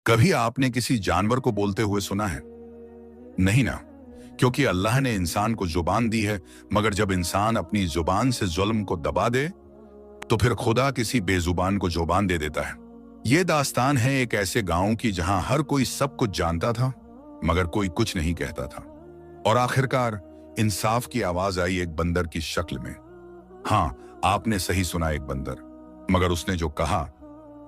कभी आपने किसी जानवर को बोलते हुए सुना है? नहीं ना, क्योंकि अल्लाह ने इंसान को जुबान दी है, मगर जब इंसान अपनी जुबान से जुल्म को दबा दे तो फिर खुदा किसी बेजुबान को जुबान दे देता है। ये दास्तान है एक ऐसे गांव की जहां हर कोई सब कुछ जानता था मगर कोई कुछ नहीं कहता था। और आखिरकार इंसाफ की आवाज आई एक बंदर की शक्ल में। हाँ, आपने सही सुना, एक बंदर। मगर उसने जो कहा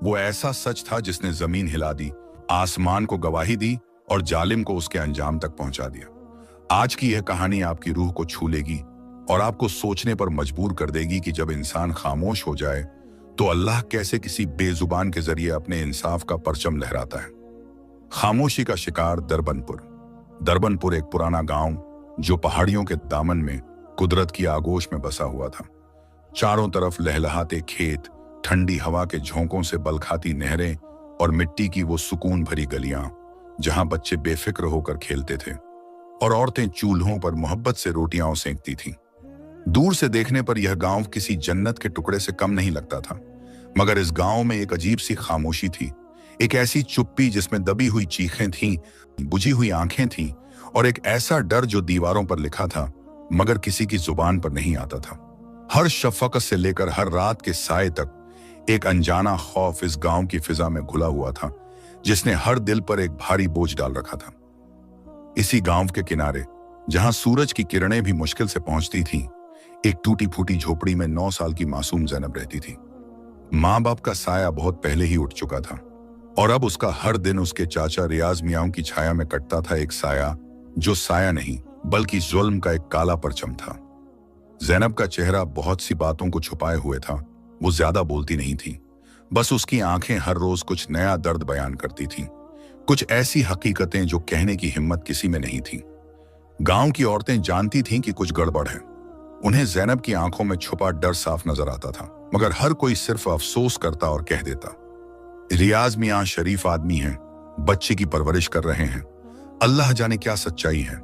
वो ऐसा सच था जिसने जमीन हिला दी, आसमान को गवाही दी और जालिम को उसके अंजाम तक पहुंचा दिया। आज की यह कहानी आपकी रूह को छू लेगी और आपको सोचने पर मजबूर कर देगी कि जब इंसान खामोश हो जाए तो अल्लाह कैसे किसी बेजुबान के जरिए अपने इंसाफ का परचम लहराता है। खामोशी का शिकार दरबनपुर। दरबनपुर एक पुराना गांव जो पहाड़ियों के दामन में कुदरत की आगोश में बसा हुआ था। चारों तरफ लहलहाते खेत, ठंडी हवा के झोंकों से बलखाती नहरें और मिट्टी की वो सुकून भरी गलियां जहां बच्चे बेफिक्र होकर खेलते थे और औरतें चूल्हों पर मोहब्बत से रोटियां सेंकती थीं। दूर से देखने पर यह गांव किसी जन्नत के टुकड़े से कम नहीं लगता था, मगर इस गांव में एक अजीब सी खामोशी थी, एक ऐसी चुप्पी जिसमें दबी हुई चीखें थीं, बुझी हुई आंखें थीं और एक ऐसा डर जो दीवारों पर लिखा था मगर किसी की जुबान पर नहीं आता था। हर शफ़क़त से लेकर हर रात के साए तक एक अनजाना खौफ इस गांव की फिजा में घुला हुआ था, जिसने हर दिल पर एक भारी बोझ डाल रखा था। इसी गांव के किनारे, जहां सूरज की किरणें भी मुश्किल से पहुंचती थीं, एक टूटी फूटी झोपड़ी में 9 साल की मासूम ज़ैनब रहती थी। माँ बाप का साया बहुत पहले ही उठ चुका था और अब उसका हर दिन उसके चाचा रियाज मियाँ की छाया में कटता था, एक साया जो साया नहीं बल्कि जुल्म का एक काला परचम था। ज़ैनब का चेहरा बहुत सी बातों को छुपाए हुए था। वो ज्यादा बोलती नहीं थी, बस उसकी आंखें हर रोज कुछ नया दर्द बयान करती थीं, कुछ ऐसी हकीकतें जो कहने की हिम्मत किसी में नहीं थी। गांव की औरतें जानती थीं कि कुछ गड़बड़ है। उन्हें ज़ैनब की आंखों में छुपा डर साफ नजर आता था, मगर हर कोई सिर्फ अफसोस करता और कह देता, रियाज मियाँ शरीफ आदमी हैं, बच्चे की परवरिश कर रहे हैं, अल्लाह जाने क्या सच्चाई है।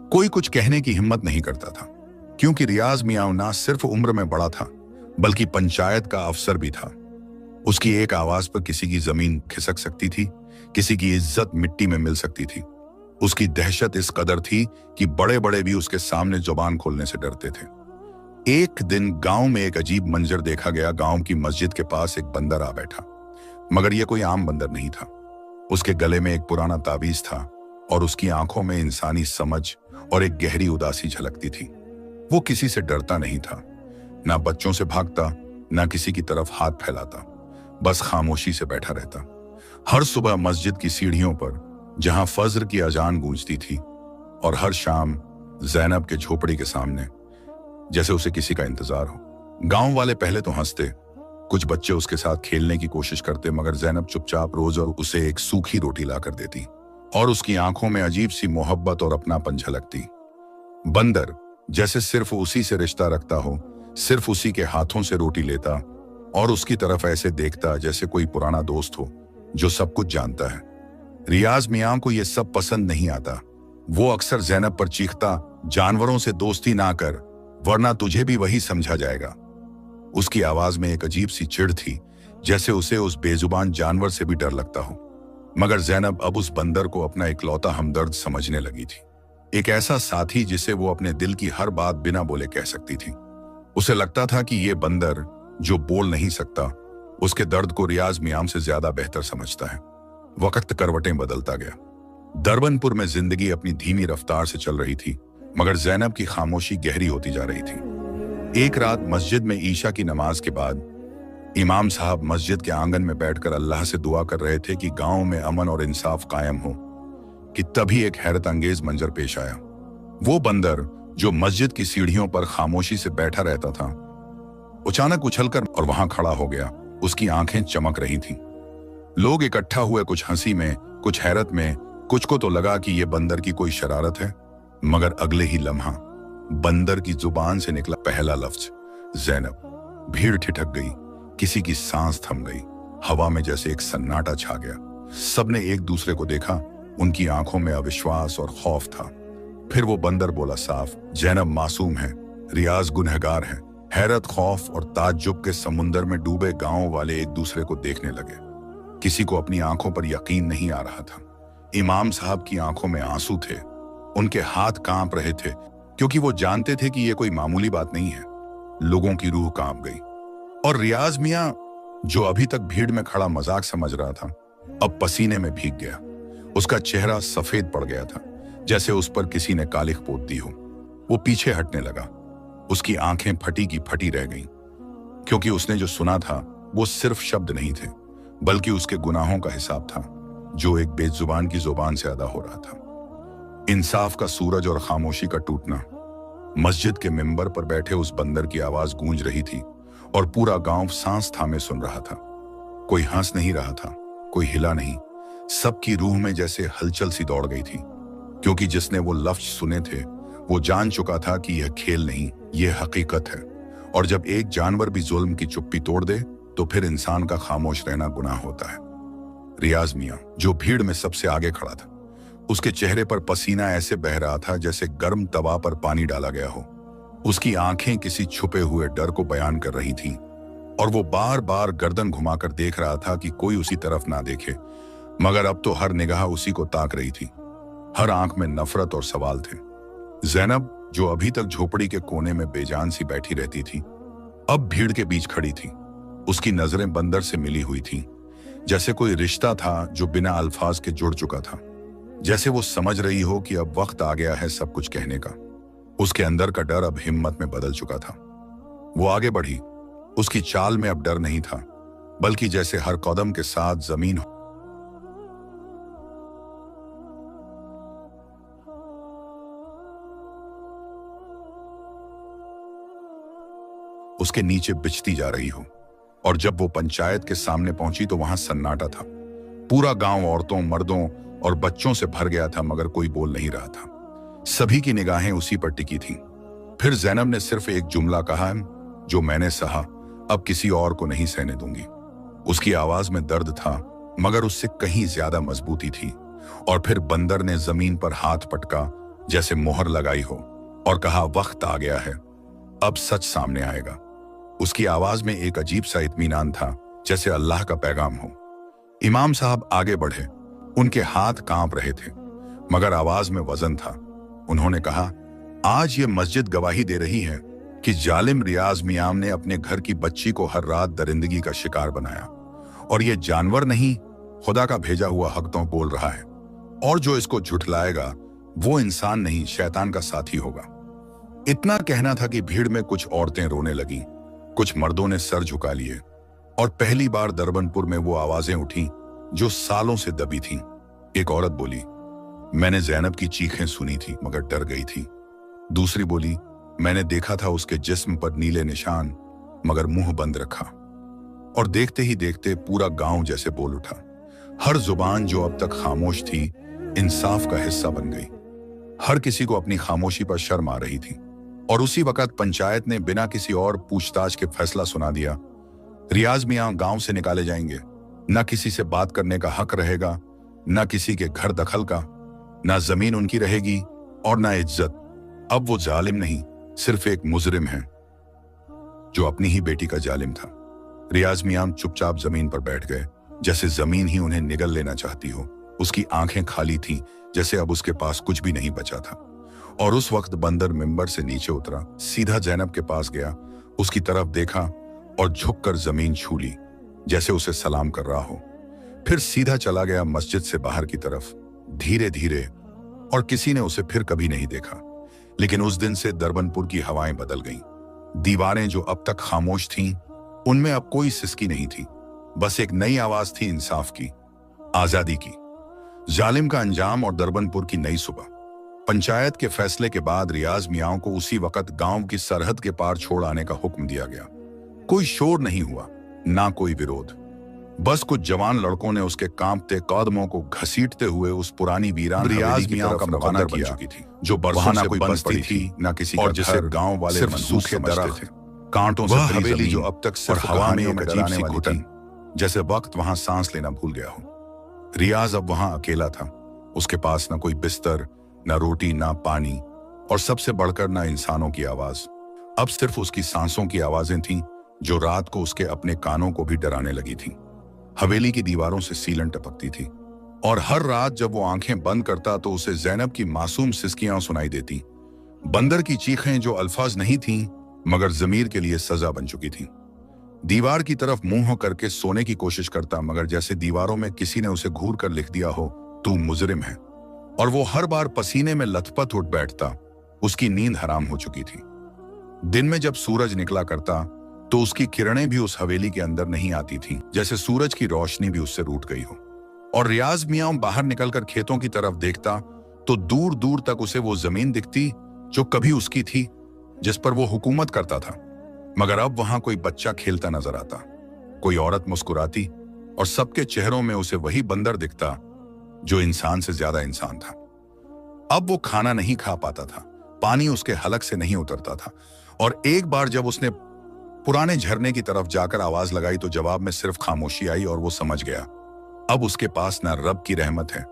कोई कुछ कहने की हिम्मत नहीं करता था, क्योंकि रियाज मियाँ ना सिर्फ उम्र में बड़ा था बल्कि पंचायत का अफसर भी था। उसकी एक आवाज पर किसी की जमीन खिसक सकती थी, किसी की इज्जत मिट्टी में मिल सकती थी। उसकी दहशत इस कदर थी कि बड़े बड़े भी उसके सामने जुबान खोलने से डरते थे। एक दिन गांव में एक अजीब मंजर देखा गया। गांव की मस्जिद के पास एक बंदर आ बैठा, मगर यह कोई आम बंदर नहीं था। उसके गले में एक पुराना ताबीज था और उसकी आंखों में इंसानी समझ और एक गहरी उदासी झलकती थी। वो किसी से डरता नहीं था, ना बच्चों से भागता, ना किसी की तरफ हाथ फैलाता, बस खामोशी से बैठा रहता। हर सुबह मस्जिद की सीढ़ियों पर जहां फज्र की अजान गूंजती थी और हर शाम ज़ैनब के झोपड़ी के सामने, जैसे उसे किसी का इंतजार हो। गांव वाले पहले तो हंसते, कुछ बच्चे उसके साथ खेलने की कोशिश करते, मगर ज़ैनब चुपचाप रोज उसे एक सूखी रोटी ला कर देती और उसकी आंखों में अजीब सी मोहब्बत और अपनापन झलकती। बंदर जैसे सिर्फ उसी से रिश्ता रखता हो, सिर्फ उसी के हाथों से रोटी लेता और उसकी तरफ ऐसे देखता जैसे कोई पुराना दोस्त हो जो सब कुछ जानता है। रियाज मियाँ को यह सब पसंद नहीं आता। वो अक्सर ज़ैनब पर चीखता, जानवरों से दोस्ती ना कर, वरना तुझे भी वही समझा जाएगा। उसकी आवाज में एक अजीब सी चिढ़ थी, जैसे उसे उस बेजुबान जानवर से भी डर लगता हो। मगर ज़ैनब अब उस बंदर को अपना इकलौता हमदर्द समझने लगी थी, एक ऐसा साथी जिसे वो अपने दिल की हर बात बिना बोले कह सकती थी। उसे लगता था कि ये बंदर जो बोल नहीं सकता, उसके दर्द को रियाज मियाँ से ज्यादा बेहतर समझता है। वक्त करवटें बदलता गया। दरबनपुर में जिंदगी अपनी धीमी रफ्तार से चल रही थी, मगर ज़ैनब की खामोशी गहरी होती जा रही थी। एक रात मस्जिद में ईशा की नमाज के बाद इमाम साहब मस्जिद के आंगन में बैठकर अल्लाह से दुआ कर रहे थे कि गांव में अमन और इंसाफ कायम हो, कि तभी एक हैरत अंगेज मंजर पेश आया। वो बंदर जो मस्जिद की सीढ़ियों पर खामोशी से बैठा रहता था, अचानक उछलकर और वहां खड़ा हो गया। उसकी आंखें चमक रही थीं। लोग इकट्ठा हुए, कुछ हंसी में, कुछ हैरत में, कुछ को तो लगा कि यह बंदर की कोई शरारत है। मगर अगले ही लम्हा बंदर की जुबान से निकला पहला लफ्ज, ज़ैनब। भीड़ ठिठक गई, किसी की सांस थम गई, हवा में जैसे एक सन्नाटा छा गया। सबने एक दूसरे को देखा, उनकी आंखों में अविश्वास और खौफ था। फिर वो बंदर बोला साफ, ज़ैनब मासूम है, रियाज गुनहगार है। हैरत, खौफ और ताज्जुब के समुंदर में डूबे गांव वाले एक दूसरे को देखने लगे। किसी को अपनी आंखों पर यकीन नहीं आ रहा था। इमाम साहब की आंखों में आंसू थे, उनके हाथ कांप रहे थे, क्योंकि वो जानते थे कि ये कोई मामूली बात नहीं है। लोगों की रूह कांप गई, और रियाज मियां, जो अभी तक भीड़ में खड़ा मजाक समझ रहा था, अब पसीने में भीग गया। उसका चेहरा सफेद पड़ गया था, जैसे उस पर किसी ने कालिख पोत दी हो। वो पीछे हटने लगा। उसकी आंखें फटी की फटी रह गईं, क्योंकि उसने जो सुना था वो सिर्फ शब्द नहीं थे, बल्कि उसके गुनाहों का हिसाब था, जो एक बेजुबान की जुबान से अदा हो रहा था। इंसाफ का सूरज और खामोशी का टूटना। मस्जिद के मिंबर पर बैठे उस बंदर की आवाज गूंज रही थी, और पूरा गांव सांस थामे सुन रहा था। कोई हंस नहीं रहा था, कोई हिला नहीं। सबकी रूह में जैसे हलचल सी दौड़ गई थी, क्योंकि जिसने वो लफ्ज सुने थे वो जान चुका था कि यह खेल नहीं, यह हकीकत है। और जब एक जानवर भी जुल्म की चुप्पी तोड़ दे तो फिर इंसान का खामोश रहना गुनाह होता है। रियाज मियां, जो भीड़ में सबसे आगे खड़ा था, उसके चेहरे पर पसीना ऐसे बह रहा था जैसे गर्म तवा पर पानी डाला गया हो। उसकी आंखें किसी छुपे हुए डर को बयान कर रही थीं, और वो बार बार गर्दन घुमाकर देख रहा था कि कोई उसी तरफ ना देखे। मगर अब तो हर निगाह उसी को ताक रही थी। हर आंख में नफरत और सवाल थे। ज़ैनब, जो अभी तक झोपड़ी के कोने में बेजान सी बैठी रहती थी, अब भीड़ के बीच खड़ी थी। उसकी नजरें बंदर से मिली हुई थीं, जैसे कोई रिश्ता था जो बिना अल्फाज के जुड़ चुका था। जैसे वो समझ रही हो कि अब वक्त आ गया है सब कुछ कहने का। उसके अंदर का डर अब हिम्मत में बदल चुका था। वो आगे बढ़ी। उसकी चाल में अब डर नहीं था, बल्कि जैसे हर कदम के साथ जमीन उसके नीचे बिछती जा रही हो। और जब वो पंचायत के सामने पहुंची तो वहां सन्नाटा था। पूरा गांव औरतों, मर्दों और बच्चों से भर गया था, मगर कोई बोल नहीं रहा था। सभी की निगाहें उसी पर टिकी थीं। फिर ज़ैनब ने सिर्फ एक जुमला कहा, जो मैंने सहा, अब किसी और को नहीं सहने दूंगी। उसकी आवाज में दर्द था, मगर उससे कहीं ज्यादा मजबूती थी। और फिर बंदर ने जमीन पर हाथ पटका, जैसे मोहर लगाई हो, और कहा, वक्त आ गया है, अब सच सामने आएगा। उसकी आवाज में एक अजीब सा इत्मीनान था, जैसे अल्लाह का पैगाम हो। इमाम साहब आगे बढ़े। उनके हाथ कांप रहे थे, मगर आवाज में वजन था। उन्होंने कहा, आज ये मस्जिद गवाही दे रही है कि जालिम रियाज मियां ने अपने घर की बच्ची को हर रात दरिंदगी का शिकार बनाया। और ये जानवर नहीं, खुदा का भेजा हुआ हक तो बोल रहा है। और जो इसको झुठलाएगा वो इंसान नहीं, शैतान का साथी होगा। इतना कहना था कि भीड़ में कुछ औरतें रोने लगीं, कुछ मर्दों ने सर झुका लिए, और पहली बार दरबनपुर में वो आवाजें उठी जो सालों से दबी थीं। एक औरत बोली, मैंने ज़ैनब की चीखें सुनी थी मगर डर गई थी। दूसरी बोली, मैंने देखा था उसके जिस्म पर नीले निशान, मगर मुंह बंद रखा। और देखते ही देखते पूरा गांव जैसे बोल उठा। हर जुबान जो अब तक खामोश थी, इंसाफ का हिस्सा बन गई। हर किसी को अपनी खामोशी पर शर्म आ रही थी। और उसी वक्त पंचायत ने बिना किसी और पूछताछ के फैसला सुना दिया, रियाज मियां गांव से निकाले जाएंगे। न किसी से बात करने का हक रहेगा, न किसी के घर दखल का, न जमीन उनकी रहेगी और न इज्जत। अब वो जालिम नहीं, सिर्फ एक मुजरिम है, जो अपनी ही बेटी का जालिम था। रियाज मियां चुपचाप जमीन पर बैठ गए, जैसे जमीन ही उन्हें निगल लेना चाहती हो। उसकी आंखें खाली थीं, जैसे अब उसके पास कुछ भी नहीं बचा था। और उस वक्त बंदर मिंबर से नीचे उतरा, सीधा ज़ैनब के पास गया, उसकी तरफ देखा और झुककर जमीन छू ली, जैसे उसे सलाम कर रहा हो। फिर सीधा चला गया मस्जिद से बाहर की तरफ, धीरे धीरे। और किसी ने उसे फिर कभी नहीं देखा। लेकिन उस दिन से दरबनपुर की हवाएं बदल गईं। दीवारें जो अब तक खामोश थीं, उनमें अब कोई सिसकी नहीं थी। बस एक नई आवाज थी, इंसाफ की, आजादी की, जालिम का अंजाम और दरबनपुर की नई सुबह। पंचायत के फैसले के बाद रियाज मियां को उसी वक्त गांव की सरहद के पार छोड़ आने का हुक्म दिया गया। कोई शोर नहीं हुआ, ना कोई विरोध। बस कुछ जवान लड़कों ने उसके कांपते कदमों को घसीटते हुए उस पुरानी वीरान रियाज मियां का मुकद्दर बन चुकी थी, जो बरसों से कोई बस्ती थी, ना किसी का, और जिसे गांव वाले सिर्फ सूखे दरख्त, कांटों से भरी हवेली जो अब तक सिर्फ हवा में एक अजीब सी घुटन, जैसे वक्त वहां सांस लेना भूल गया हो। रियाज अब वहां अकेला था। उसके पास न कोई बिस्तर, न रोटी, न पानी, और सबसे बढ़कर न इंसानों की आवाज। अब सिर्फ उसकी सांसों की आवाजें थीं, जो रात को उसके अपने कानों को भी डराने लगी थीं। हवेली की दीवारों से सीलन टपकती थी और हर रात जब वो आंखें बंद करता तो उसे ज़ैनब की मासूम सिसकियां सुनाई देती। बंदर की चीखें जो अल्फाज नहीं थीं मगर ज़मीर के लिए सजा बन चुकी थीं। दीवार की तरफ मुंह करके सोने की कोशिश करता मगर जैसे दीवारों में किसी ने उसे घूर कर लिख दिया हो, तू मुजरिम है। और वो हर बार पसीने में लथपथ उठ बैठता। उसकी नींद हराम हो चुकी थी। दिन में जब सूरज निकला करता तो उसकी किरणें भी उस हवेली के अंदर नहीं आती थीं, जैसे सूरज की रोशनी भी उससे रूठ गई हो। और रियाज मियां बाहर निकलकर खेतों की तरफ देखता तो दूर दूर तक उसे वो जमीन दिखती जो कभी उसकी थी, जिस पर वो हुकूमत करता था। मगर अब वहां कोई बच्चा खेलता नजर आता, कोई औरत मुस्कुराती और सबके चेहरों में उसे वही बंदर दिखता जो इंसान से ज्यादा इंसान था। अब वो खाना नहीं खा पाता था, पानी उसके हलक से नहीं उतरता था। और एक बार जब उसने पुराने झरने की तरफ जाकर आवाज लगाई तो जवाब में सिर्फ खामोशी आई और वो समझ गया अब उसके पास ना रब की रहमत है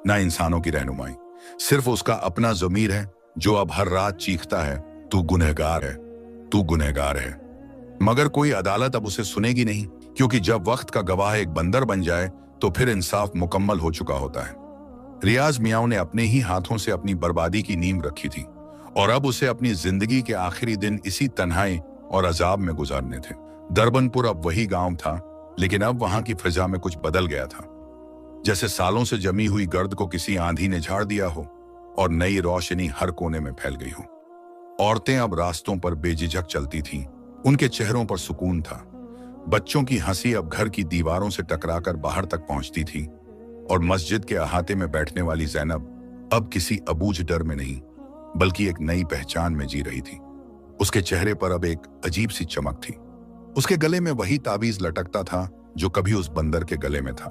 ना इंसानों की रहनुमाई, सिर्फ उसका अपना ज़मीर है जो अब हर रात चीखता है, तू गुनहगार है, तू गुनहगार है। मगर कोई अदालत अब उसे सुनेगी नहीं, क्योंकि जब वक्त का गवाह एक बंदर बन जाए तो फिर इंसाफ मुकम्मल हो चुका होता है। रियाज मियां ने अपने ही हाथों से अपनी बर्बादी की नींव रखी थी और अब उसे अपनी जिंदगी के आखिरी दिन इसी तन्हाई और अजाब में गुजारने थे। दरबनपुर अब वही गांव था, लेकिन अब वहां की फिजा में कुछ बदल गया था। जैसे सालों से जमी हुई गर्द को किसी आंधी ने झाड़ दिया हो और नई रोशनी हर कोने में फैल गई हो। औरतें अब रास्तों पर बेझिझक चलती थीं, उनके चेहरों पर सुकून था। बच्चों की हंसी अब घर की दीवारों से टकराकर बाहर तक पहुंचती थी और मस्जिद के अहाते में बैठने वाली ज़ैनब अब किसी अबूझ डर में नहीं बल्कि एक नई पहचान में जी रही थी। उसके चेहरे पर अब एक अजीब सी चमक थी। उसके गले में वही ताबीज लटकता था जो कभी उस बंदर के गले में था,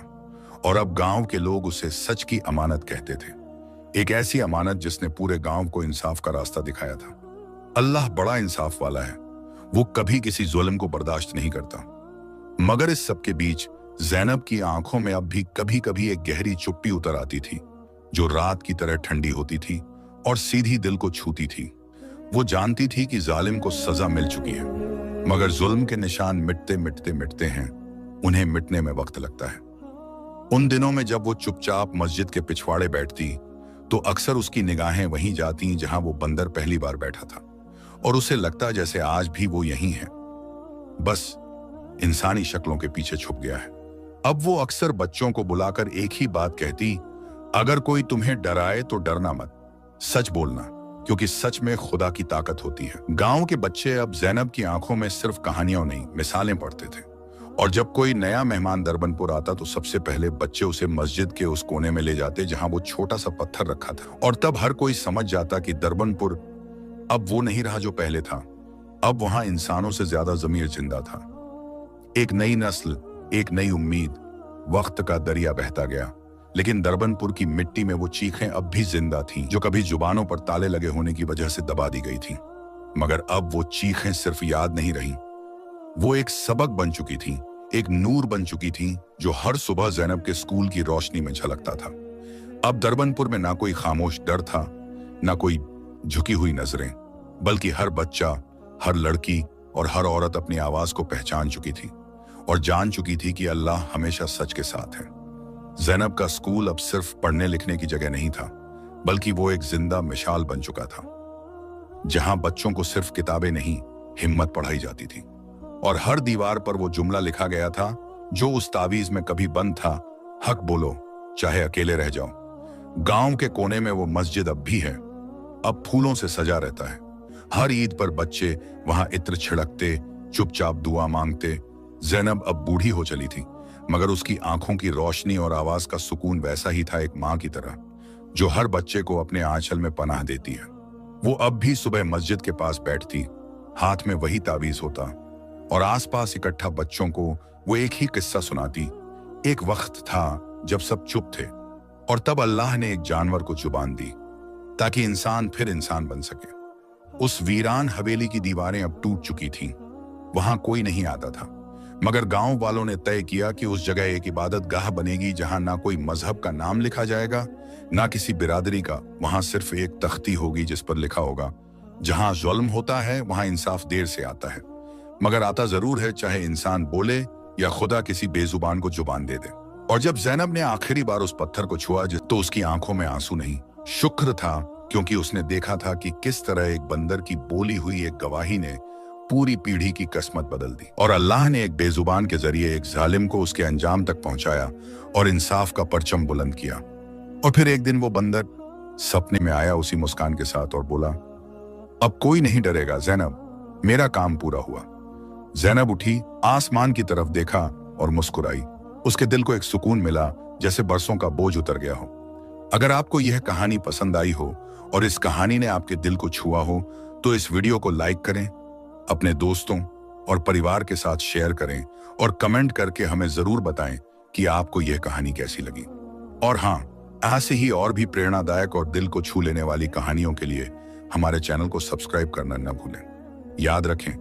और अब गांव के लोग उसे सच की अमानत कहते थे। एक ऐसी अमानत जिसने पूरे गांव को इंसाफ का रास्ता दिखाया था। अल्लाह बड़ा इंसाफ वाला है, वो कभी किसी जुल्म को बर्दाश्त नहीं करता। मगर इस सब के बीच ज़ैनब की आंखों में अब भी कभी कभी एक गहरी चुप्पी उतर आती थी जो रात की तरह ठंडी होती थी और सीधी दिल को छूती थी। वो जानती थी कि जालिम को सजा मिल चुकी है, मगर जुल्म के निशान मिटते मिटते मिटते हैं, उन्हें मिटने में वक्त लगता है। उन दिनों में जब वो चुपचाप मस्जिद के पिछवाड़े बैठती तो अक्सर उसकी निगाहें वहीं जाती जहां वो बंदर पहली बार बैठा था, और उसे लगता जैसे आज भी वो यहीं है, बस इंसानी शक्लों के पीछे छुप गया है। अब वो अक्सर बच्चों को बुलाकर एक ही बात कहती, अगर कोई तुम्हें डराए तो डरना मत, सच बोलना, क्योंकि सच में खुदा की ताकत होती है। गांव के बच्चे अब ज़ैनब की आंखों में सिर्फ कहानियों नहीं मिसालें पढ़ते थे, और जब कोई नया मेहमान दरबनपुर आता तो सबसे पहले बच्चे उसे मस्जिद के उस कोने में ले जाते जहां वो छोटा सा पत्थर रखा था, और तब हर कोई समझ जाता कि दरबनपुर अब वो नहीं रहा जो पहले था। अब वहां इंसानों से ज्यादा ज़मीर जिंदा था। एक नई नस्ल, एक नई उम्मीद। वक्त का दरिया बहता गया, लेकिन दरबनपुर की मिट्टी में वो चीखें अब भी जिंदा थीं जो कभी जुबानों पर ताले लगे होने की वजह से दबा दी गई थीं। मगर अब वो चीखें सिर्फ याद नहीं रहीं, वो एक सबक बन चुकी थीं, एक नूर बन चुकी थीं जो हर सुबह ज़ैनब के स्कूल की रोशनी में झलकता था। अब दरबनपुर में ना कोई खामोश डर था, ना कोई झुकी हुई नजरें, बल्कि हर बच्चा, हर लड़की और हर औरत अपनी आवाज को पहचान चुकी थी और जान चुकी थी कि अल्लाह हमेशा सच के साथ है। ज़ैनब का स्कूल अब सिर्फ पढ़ने लिखने की जगह नहीं था, बल्कि वो एक जिंदा मिसाल बन चुका था, जहां बच्चों को सिर्फ किताबें नहीं, हिम्मत पढ़ाई जाती थी। और हर दीवार पर वो जुमला लिखा गया था जो उस तावीज में कभी बंद था, हक बोलो चाहे अकेले रह जाओ। गांव के कोने में वो मस्जिद अब भी है, अब फूलों से सजा रहता है। हर ईद पर बच्चे वहां इत्र छिड़कते, चुपचाप दुआ मांगते। ज़ैनब अब बूढ़ी हो चली थी, मगर उसकी आंखों की रोशनी और आवाज का सुकून वैसा ही था, एक माँ की तरह जो हर बच्चे को अपने आंचल में पनाह देती है। वो अब भी सुबह मस्जिद के पास बैठती, हाथ में वही तावीज होता, और आसपास इकट्ठा बच्चों को वो एक ही किस्सा सुनाती। एक वक्त था जब सब चुप थे, और तब अल्लाह ने एक जानवर को जुबान दी ताकि इंसान फिर इंसान बन सके। उस वीरान हवेली की दीवारें अब टूट चुकी थीं, वहां कोई नहीं आता था, मगर गांव वालों ने तय किया कि उस जगह एक इबादत गाह बनेगी जहां ना कोई मजहब का नाम लिखा जाएगा, ना किसी बिरादरी का। वहां सिर्फ एक तख्ती होगी जिस पर लिखा होगा, जहां जुल्म होता है वहां इंसाफ देर से आता है, मगर आता जरूर है, चाहे इंसान बोले या खुदा किसी बेजुबान को जुबान दे दे। और जब ज़ैनब ने आखिरी बार उस पत्थर को छुआ तो उसकी आंखों में आंसू नहीं, शुक्र था, क्योंकि उसने देखा था कि किस तरह एक बंदर की बोली हुई एक गवाही ने पूरी पीढ़ी की किस्मत बदल दी। और अल्लाह ने एक बेजुबान के जरिए एक जालिम को उसके अंजाम तक पहुंचाया और इंसाफ का परचम बुलंद किया। और फिर एक दिन वो बंदर सपने में आया उसी मुस्कान के साथ और बोला, अब कोई नहीं डरेगा ज़ैनब, मेरा काम पूरा हुआ। ज़ैनब उठी, आसमान की तरफ देखा और मुस्कुराई। उसके दिल को एक सुकून मिला, जैसे बरसों का बोझ उतर गया हो। अगर आपको यह कहानी पसंद आई हो और इस कहानी ने आपके दिल को छुआ हो तो इस वीडियो को लाइक करें, अपने दोस्तों और परिवार के साथ शेयर करें और कमेंट करके हमें जरूर बताएं कि आपको यह कहानी कैसी लगी। और हाँ, ऐसे ही और भी प्रेरणादायक और दिल को छू लेने वाली कहानियों के लिए हमारे चैनल को सब्सक्राइब करना न भूलें। याद रखें,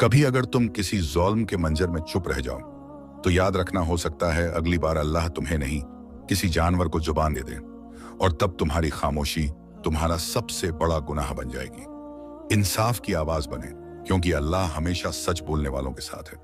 कभी अगर तुम किसी ज़ुल्म के मंजर में चुप रह जाओ तो याद रखना, हो सकता है अगली बार अल्लाह तुम्हें नहीं, किसी जानवर को जुबान दे दे, और तब तुम्हारी खामोशी तुम्हारा सबसे बड़ा गुनाह बन जाएगी। इंसाफ की आवाज बने, क्योंकि अल्लाह हमेशा सच बोलने वालों के साथ है।